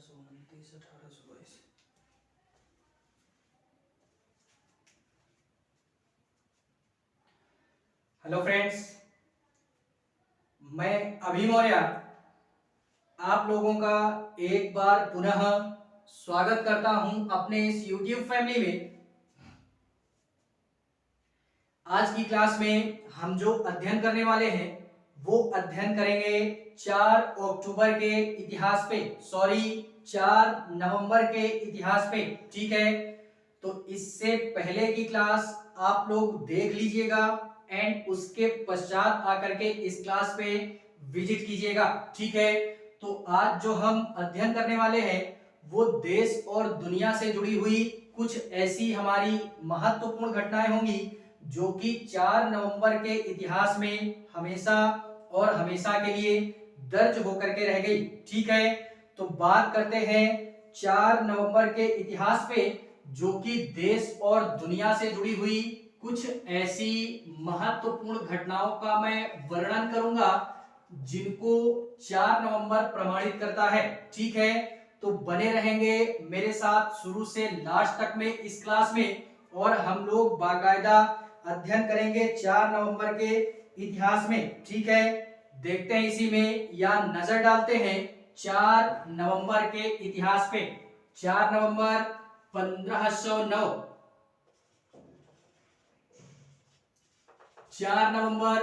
1829 1822। Hello friends, मैं अभी मौर्य आप लोगों का एक बार पुनः स्वागत करता हूं अपने इस YouTube फैमिली में। आज की क्लास में हम जो अध्ययन करने वाले हैं वो अध्ययन करेंगे 4 अक्टूबर के इतिहास पे, 4 नवंबर के इतिहास पे। ठीक है, तो इससे पहले की क्लास आप लोग देख लीजिएगा एंड उसके पश्चात आकर के इस क्लास पे विजिट कीजिएगा। ठीक है, तो आज जो हम अध्ययन करने वाले हैं वो देश और दुनिया से जुड़ी हुई कुछ ऐसी हमारी महत्वपूर्ण घटनाएं होंगी जो कि 4 नवंबर के इतिहास में हमेशा और हमेशा के लिए दर्ज होकर के रह गई। ठीक है, तो बात करते हैं 4 नवंबर के इतिहास पे, जो कि देश और दुनिया से जुड़ी हुई कुछ ऐसी महत्वपूर्ण घटनाओं का मैं वर्णन करूंगा जिनको 4 नवंबर प्रमाणित करता है। ठीक है, तो बने रहेंगे मेरे साथ शुरू से लास्ट तक में इस क्लास में, और हम लोग बाकायदा अध्ययन करेंगे 4 नवंबर के इतिहास में। ठीक है, देखते हैं इसी में या नजर डालते हैं 4 नवंबर के इतिहास पे। 4 नवंबर 1509, 4 नवंबर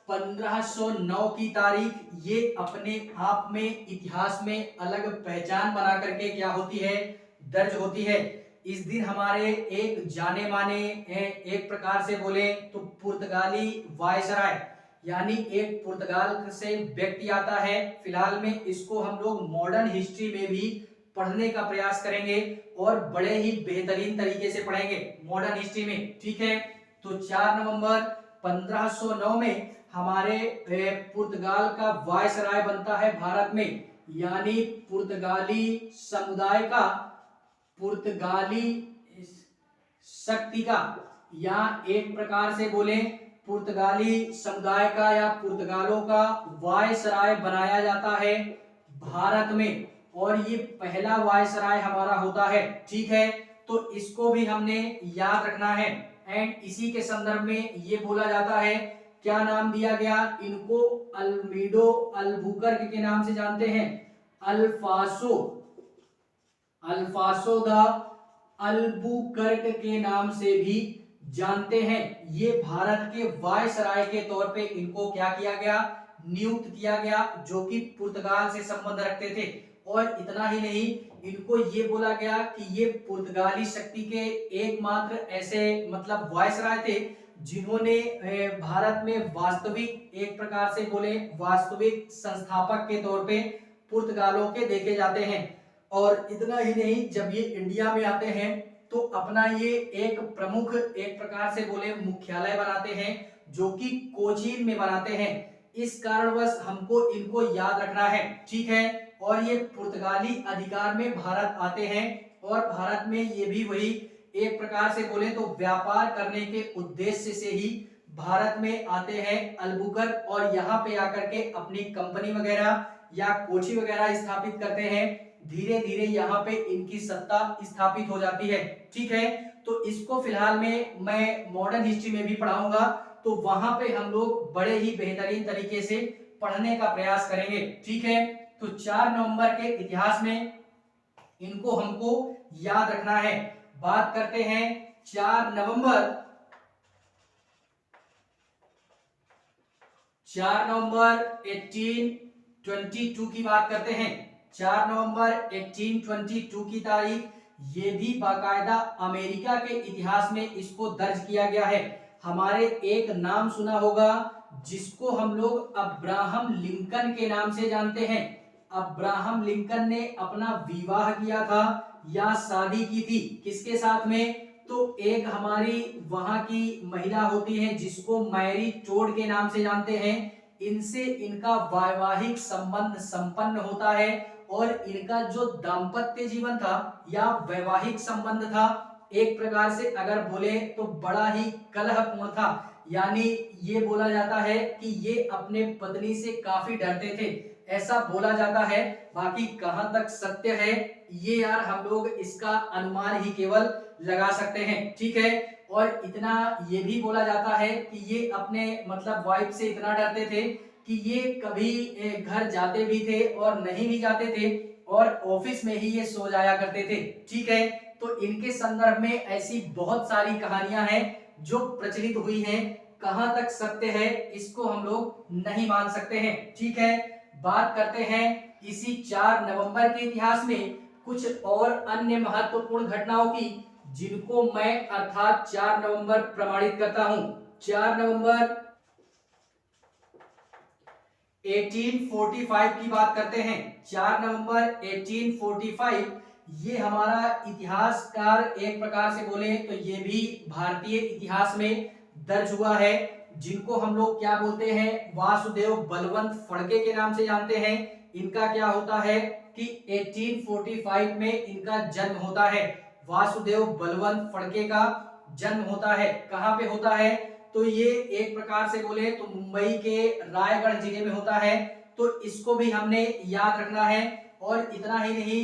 1509 की तारीख ये अपने आप में इतिहास में अलग पहचान बना करके क्या होती है, दर्ज होती है। इस दिन हमारे एक जाने माने एक प्रकार से बोले तो पुर्तगाली वायसराय, यानी एक पुर्तगाल से व्यक्ति आता है। फिलहाल में इसको हम लोग मॉडर्न हिस्ट्री में भी पढ़ने का प्रयास करेंगे और बड़े ही बेहतरीन तरीके से पढ़ेंगे मॉडर्न हिस्ट्री में। ठीक है, तो 4 नवंबर 1509 में हमारे पुर्तगाल का वायसराय बनता है भारत में, यानी पुर्तगाली समुदाय का, पुर्तगाली शक्ति का, या एक प्रकार से बोले पुर्तगाली समुदाय का या पुर्तगालों का वायसराय बनाया जाता है भारत में, और ये पहला वायसराय हमारा होता है। ठीक है, तो इसको भी हमने याद रखना है। एंड इसी के संदर्भ में ये बोला जाता है, क्या नाम दिया गया इनको, अल्मीडो अल्बुकर्क के नाम से जानते हैं, अल्फासो द अल्बुकर्क के नाम से भी जानते हैं। ये भारत के वायसराय के तौर पे इनको क्या किया गया, नियुक्त किया गया, जो कि पुर्तगाल से संबंध रखते थे। और इतना ही नहीं, इनको ये बोला गया कि ये पुर्तगाली शक्ति के एकमात्र ऐसे मतलब वायसराय थे जिन्होंने भारत में वास्तविक, एक प्रकार से बोले वास्तविक संस्थापक के तौर पे पुर्तगालों के देखे जाते हैं। और इतना ही नहीं, जब ये इंडिया में आते हैं तो अपना ये एक प्रमुख, एक प्रकार से बोले मुख्यालय बनाते हैं, जो कि कोचीन में बनाते हैं। इस कारणवश हमको इनको याद रखना है। ठीक है, और ये पुर्तगाली अधिकार में भारत आते हैं और भारत में ये भी वही एक प्रकार से बोले तो व्यापार करने के उद्देश्य से ही भारत में आते हैं अल्बुकर्क, और यहाँ पे आकर के अपनी कंपनी वगैरह या कोठी वगैरह स्थापित करते हैं। धीरे धीरे यहाँ पे इनकी सत्ता स्थापित हो जाती है। ठीक है, तो इसको फिलहाल में मैं मॉडर्न हिस्ट्री में भी पढ़ाऊंगा, तो वहां पे हम लोग बड़े ही बेहतरीन तरीके से पढ़ने का प्रयास करेंगे। ठीक है, तो 4 नवंबर के इतिहास में इनको हमको याद रखना है। बात करते हैं 4 नवंबर 1822 की बात करते हैं। 4 नवंबर 1822 की तारीख, ये भी बाकायदा अमेरिका के इतिहास में इसको दर्ज किया गया है। हमारे एक नाम सुना होगा जिसको हम लोग अब्राहम लिंकन के नाम से जानते हैं। अब्राहम लिंकन ने अपना विवाह किया था या शादी की थी, किसके साथ में, तो एक हमारी वहां की महिला होती है जिसको मैरी टोड के नाम से जानते हैं। इनसे इनका वैवाहिक संबंध संपन्न होता है और इनका जो दाम्पत्य जीवन था या वैवाहिक संबंध था, एक प्रकार से अगर बोले तो बड़ा ही कलहपूर्ण था। यानी ये बोला जाता है कि ये अपने पत्नी से काफी डरते थे। ऐसा बोला जाता है। बाकी कहां तक सत्य है ये यार हम लोग इसका अनुमान ही केवल लगा सकते हैं, ठीक है। और इतना ये भी बोला जाता है कि ये अपने मतलब वाइफ से इतना डरते थे कि ये कभी घर जाते भी थे और नहीं भी जाते थे और ऑफिस में ही ये सो जाया करते थे, ठीक है। तो इनके संदर्भ में ऐसी बहुत सारी कहानियां हैं जो प्रचलित हुई हैं। कहां तक सत्य है इसको हम लोग नहीं मान सकते हैं, ठीक है। बात करते हैं इसी 4 नवंबर के इतिहास में कुछ और अन्य महत्वपूर्ण घटनाओं की, जिनको मैं अर्थात 4 नवंबर प्रमाणित करता हूं। 4 नवंबर 1845 की बात करते हैं। 4 नवंबर 1845 ये हमारा इतिहासकार एक प्रकार से बोले तो ये भी भारतीय इतिहास में दर्ज हुआ है, जिनको हम लोग क्या बोलते हैं, वासुदेव बलवंत फड़के के नाम से जानते हैं। इनका क्या होता है कि 1845 में इनका जन्म होता है। वासुदेव बलवंत फड़के का जन्म होता है। कहां पे होता है, तो ये एक प्रकार से बोले तो मुंबई के रायगढ़ जिले में होता है। तो इसको भी हमने याद रखना है। और इतना ही नहीं,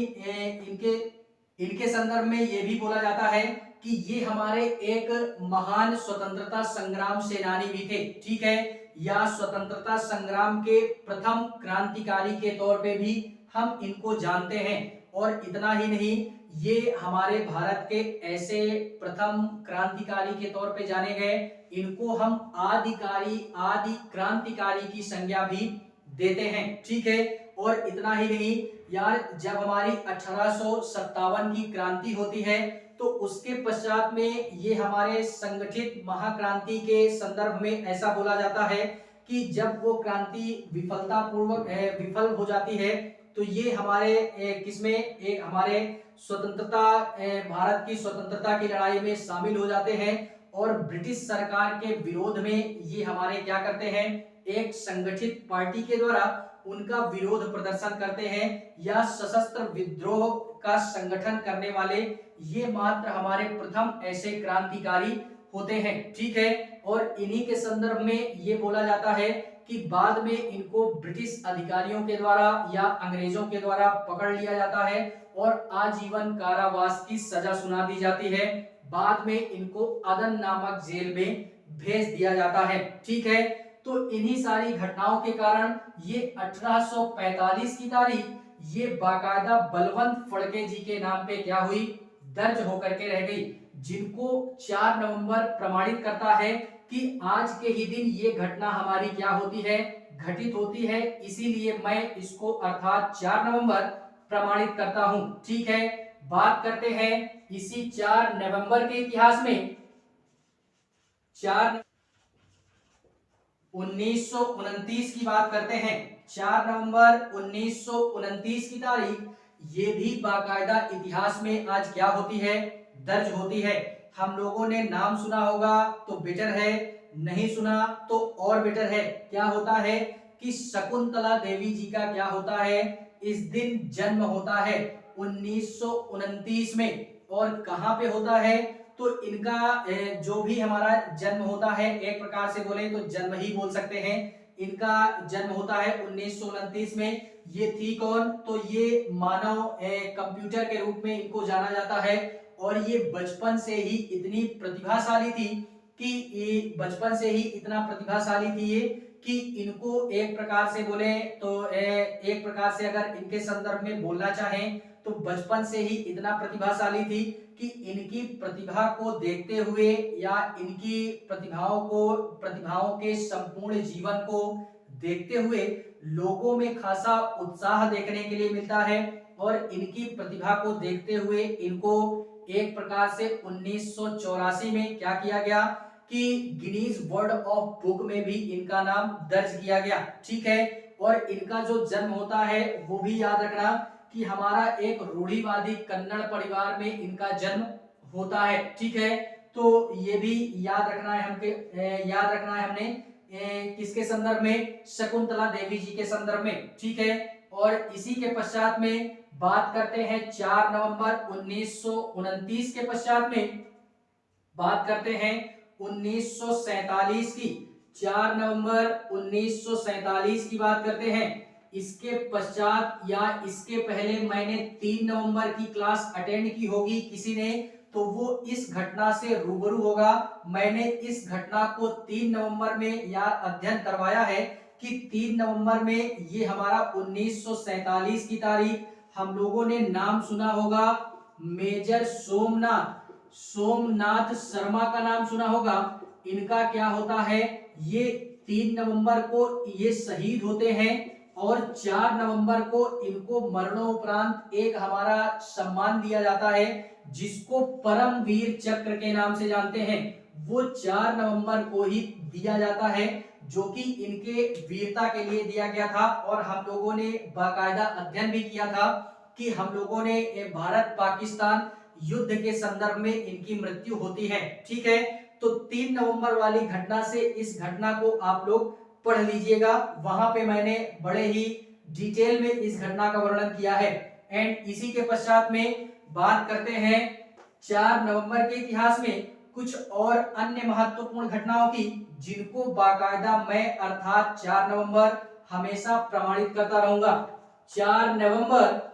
इनके संदर्भ में ये भी बोला जाता है कि ये हमारे एक महान स्वतंत्रता संग्राम सेनानी भी थे, ठीक है। या स्वतंत्रता संग्राम के प्रथम क्रांतिकारी के तौर पे भी हम इनको जानते हैं। और इतना ही नहीं, ये हमारे भारत के ऐसे प्रथम क्रांतिकारी के तौर पे जाने गए, इनको हम आदि क्रांतिकारी की संज्ञा भी देते हैं, ठीक है। और इतना ही नहीं यार, जब हमारी 1857 की क्रांति होती है तो उसके पश्चात में ये हमारे संगठित महाक्रांति के संदर्भ में ऐसा बोला जाता है कि जब वो क्रांति विफल हो जाती है तो ये हमारे किसमें एक हमारे स्वतंत्रता भारत की स्वतंत्रता की लड़ाई में शामिल हो जाते हैं। और ब्रिटिश सरकार के विरोध में ये हमारे क्या करते हैं, एक संगठित पार्टी के द्वारा उनका विरोध प्रदर्शन करते हैं। या सशस्त्र विद्रोह का संगठन करने वाले ये मात्र हमारे प्रथम ऐसे क्रांतिकारी होते हैं, ठीक है। और इन्हीं के संदर्भ में ये बोला जाता है कि बाद में इनको ब्रिटिश अधिकारियों के द्वारा या अंग्रेजों के द्वारा पकड़ लिया जाता है और आजीवन कारावास की सजा सुना दी जाती है। बाद में इनको अदन नामक जेल में भेज दिया जाता है, ठीक है। तो इन्हीं सारी घटनाओं के कारण ये 1845 की तारीख ये बाकायदा बलवंत फड़के जी के नाम पे क्या हुई, दर्ज होकर के रह गई, जिनको 4 नवंबर प्रमाणित करता है कि आज के ही दिन ये घटना हमारी क्या होती है, घटित होती है। इसीलिए मैं इसको अर्थात 4 नवंबर प्रमाणित करता हूं, ठीक है। बात करते हैं इसी 4 नवंबर के इतिहास में। 1929 की बात करते हैं। 4 नवंबर 1929 की तारीख ये भी बाकायदा इतिहास में आज क्या होती है, दर्ज होती है। हम लोगों ने नाम सुना होगा तो बेटर है, नहीं सुना तो और बेटर है। क्या होता है कि शकुंतला देवी जी का क्या होता है, इस दिन जन्म होता है 1929 में। और कहां पे होता है, तो इनका जो भी हमारा जन्म होता है, एक प्रकार से बोले तो जन्म ही बोल सकते हैं। इनका जन्म होता है 1929 में। ये थी कौन, तो ये मानव कंप्यूटर के रूप में इनको जाना जाता है। और ये बचपन से ही इतनी प्रतिभाशाली थी कि बचपन से ही इतना प्रतिभाशाली थी ये कि इनको एक प्रकार से बोले तो एक प्रकार से अगर इनके संदर्भ में बोलना चाहें तो बचपन से ही इतना प्रतिभाशाली थी कि इनकी प्रतिभा को देखते हुए या इनकी प्रतिभाओं के संपूर्ण जीवन को देखते हुए लोगों में खासा उत्साह देखने के लिए मिलता है। और इनकी प्रतिभा को देखते हुए इनको एक प्रकार से 1984 में क्या किया गया कि गिनीज वर्ल्ड ऑफ बुक में भी इनका नाम दर्ज किया गया, ठीक है। और इनका जो जन्म होता है वो भी याद रखना कि हमारा एक रूढ़िवादी कन्नड़ परिवार में इनका जन्म होता है, ठीक है। तो ये भी याद रखना है हमने किसके संदर्भ में, शकुंतला देवी जी के संदर्भ में, ठीक है। और इसी के पश्चात में बात करते हैं 4 नवंबर 1929 के पश्चात में बात करते हैं 1947 की। 4 नवंबर 1947 की बात करते हैं। इसके पश्चात या इसके पहले मैंने 3 नवंबर की क्लास अटेंड की होगी किसी ने, तो वो इस घटना से रूबरू होगा। मैंने इस घटना को 3 नवंबर में या अध्ययन करवाया है कि 3 नवंबर में ये हमारा 1947 की तारीख, हम लोगों ने नाम सुना होगा मेजर सोमनाथ शर्मा का नाम सुना होगा। इनका क्या होता है, ये 3 नवंबर को ये शहीद होते हैं और 4 नवंबर को इनको मरणोपरांत एक हमारा सम्मान दिया जाता है जिसको परमवीर चक्र के नाम से जानते हैं। वो 4 नवंबर को ही दिया जाता है जो कि इनके वीरता के लिए दिया गया था। और हम लोगों ने बाकायदा अध्ययन भी किया था कि हम लोगों ने भारत पाकिस्तान युद्ध के संदर्भ में इनकी मृत्यु होती है। ठीक है, तो 3 नवंबर वाली घटना से इस घटना को आप लोग पढ़ लीजिएगा, वहां पे मैंने बड़े ही डिटेल में इस घटना का वर्णन किया है। एंड इसी के पश्चात में बात करते हैं 4 नवंबर के इतिहास में कुछ और अन्य महत्वपूर्ण घटनाओं की जिनको बाकायदा मैं अर्थात 4 नवंबर हमेशा प्रमाणित करता रहूंगा। 4 नवंबर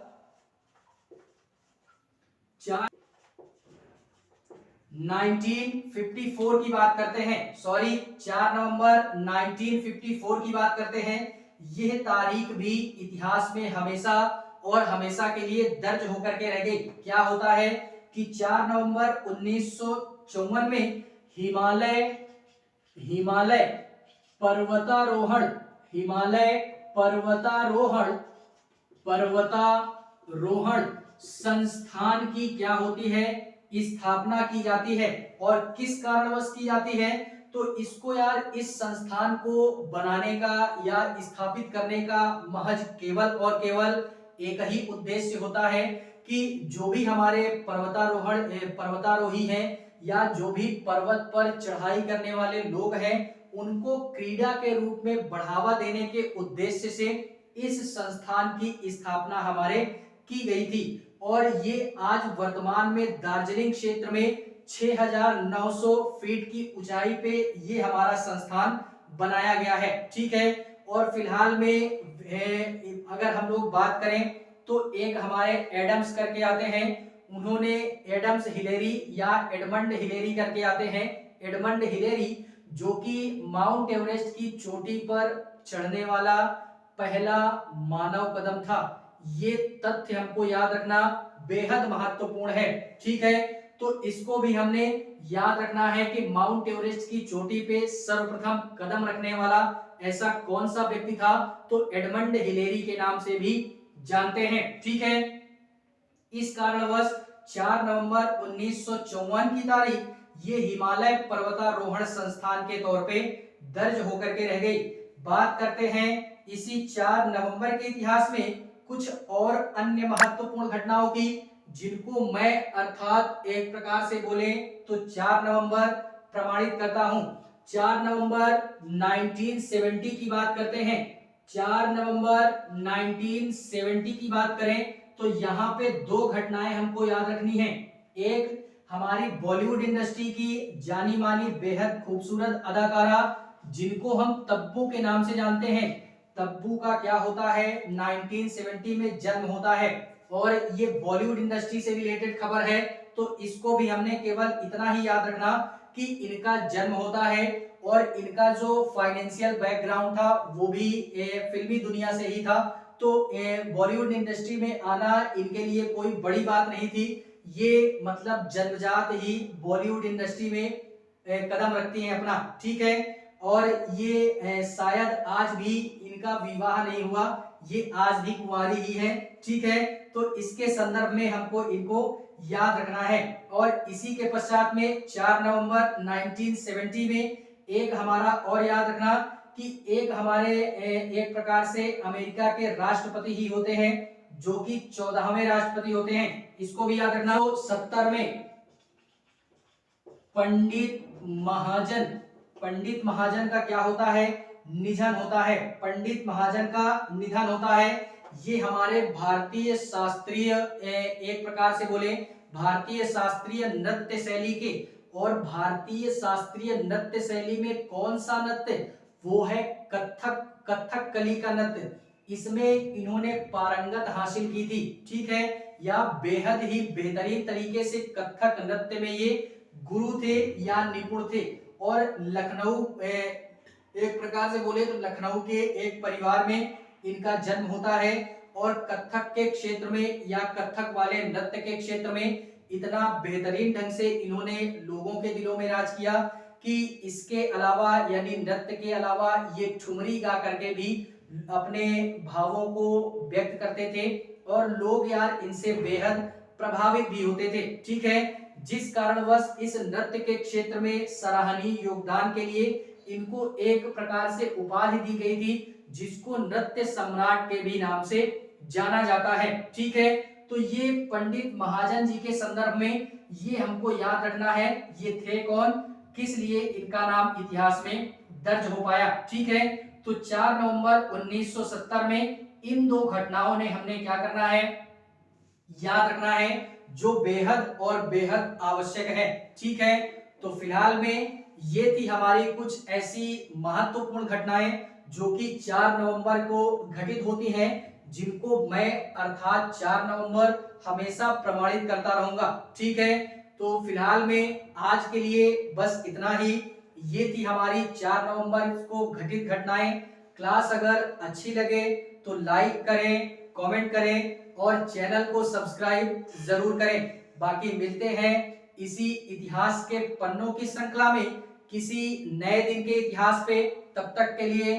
1954 की बात करते हैं, सॉरी 4 नवंबर 1954 की बात करते हैं। यह तारीख भी इतिहास में हमेशा और हमेशा के लिए दर्ज होकर के रह गई। क्या होता है कि 4 नवंबर 1954 में हिमालय पर्वतारोहण संस्थान की क्या होती है, स्थापना की जाती है। और किस कारणवश की जाती है, तो इसको यार इस संस्थान को बनाने का या स्थापित करने का महज केवल और केवल एक ही उद्देश्य होता है कि जो भी हमारे पर्वतारोही हैं या जो भी पर्वत पर चढ़ाई करने वाले लोग हैं उनको क्रीड़ा के रूप में बढ़ावा देने के उद्देश्य से इस संस्थान की स्थापना हमारे की गई थी। और ये आज वर्तमान में दार्जिलिंग क्षेत्र में 6900 फीट की ऊंचाई पे ये हमारा संस्थान बनाया गया है। ठीक है, और फिलहाल में अगर हम लोग बात करें तो एक हमारे एडम्स करके आते हैं, उन्होंने एडम्स हिलेरी या एडमंड हिलेरी करके आते हैं। एडमंड हिलेरी जो कि माउंट एवरेस्ट की चोटी पर चढ़ने वाला पहला मानव कदम था। ये तथ्य हमको याद रखना बेहद महत्वपूर्ण है। ठीक है, तो इसको भी हमने याद रखना है कि माउंट एवरेस्ट की चोटी पे सर्वप्रथम कदम रखने वाला ऐसा कौन सा व्यक्ति था, तो एडमंड हिलेरी के नाम से भी जानते हैं। ठीक है, इस कारणवश 4 नवंबर 1954 की तारीख ये हिमालय पर्वतारोहण संस्थान के तौर पे दर्ज होकर के रह गई। बात करते हैं इसी 4 नवंबर के इतिहास में कुछ और अन्य महत्वपूर्ण घटनाओं की जिनको मैं अर्थात एक प्रकार से बोले तो 4 नवंबर प्रमाणित करता हूं। 4 नवंबर 1970 की बात करते हैं। 4 नवंबर 1970 की बात करें तो यहाँ पे 2 घटनाएं हमको याद रखनी है। एक हमारी बॉलीवुड इंडस्ट्री की जानी मानी बेहद खूबसूरत अदाकारा जिनको हम तब्बू के नाम से जानते हैं। तब्बू का क्या होता है, 1970 में जन्म होता है और ये बॉलीवुड इंडस्ट्री से रिलेटेड खबर है, तो इसको भी हमने केवल इतना ही याद रखना कि इनका जन्म होता है और इनका जो फाइनेंशियल बैकग्राउंड था वो भी फिल्मी दुनिया से ही था। तो बॉलीवुड इंडस्ट्री में आना इनके लिए कोई बड़ी बात नहीं थी। ये मतलब जन्मजात ही बॉलीवुड इंडस्ट्री में कदम रखती हैं अपना। ठीक है, और ये शायद आज भी इनका विवाह नहीं हुआ, ये आज भी कुंवारी ही है। ठीक है, तो इसके संदर्भ में हमको इनको याद रखना है। और इसी के पश्चात में 4 नवंबर 1970 में एक हमारा और याद रखना कि एक हमारे एक प्रकार से अमेरिका के राष्ट्रपति ही होते हैं जो कि 14वें राष्ट्रपति होते हैं, इसको भी याद रखना। तो 70 में पंडित महाजन का क्या होता है, निधन होता है। पंडित महाजन का निधन होता है। ये हमारे भारतीय शास्त्रीय एक प्रकार से बोले भारतीय शास्त्रीय नृत्य शैली के, और भारतीय शास्त्रीय नृत्य शैली में कौन सा नृत्य, वो है कथक कली का नृत्य। इसमें इन्होंने पारंगत हासिल की थी, ठीक है, या बेहद ही बेहतरीन तरीके से कथक नृत्य में ये गुरु थे या निपुण थे। और लखनऊ एक प्रकार से बोले तो लखनऊ के एक परिवार में इनका जन्म होता है और कथक के क्षेत्र में या कथक वाले नृत्य के क्षेत्र में इतना बेहतरीन ढंग से इन्होंने लोगों के दिलों में राज किया कि इसके अलावा यानी नृत्य के अलावा ये ठुमरी गा करके भी अपने भावों को व्यक्त करते थे और लोग यार इनसे बेहद प्रभावित भी होते थे, ठीक है। जिस कारणवश इस नृत्य के क्षेत्र में सराहनीय योगदान के लिए इनको एक प्रकार से उपाधि दी गई थी जिसको नृत्य सम्राट के भी नाम से जाना जाता है, ठीक है। तो ये पंडित महाजन जी के संदर्भ में ये हमको याद रखना है, ये थे कौन, किस लिए इनका नाम इतिहास में दर्ज हो पाया, ठीक है। तो 4 नवंबर 1970 में इन दो घटनाओं ने हमने क्या करना है, याद रखना है, जो बेहद और बेहद आवश्यक है, ठीक है। तो फिलहाल में ये थी हमारी कुछ ऐसी महत्वपूर्ण घटनाएं जो कि 4 नवंबर को घटित होती हैं, जिनको मैं अर्थात 4 नवंबर हमेशा प्रमाणित करता रहूंगा, ठीक है। तो फिलहाल में आज के लिए बस इतना ही। ये थी हमारी 4 नवंबर को घटित घटनाएं। क्लास अगर अच्छी लगे तो लाइक करें, कमेंट करें और चैनल को सब्सक्राइब जरूर करें। बाकी मिलते हैं इसी इतिहास के पन्नों की श्रृंखला में किसी नए दिन के इतिहास पे। तब तक के लिए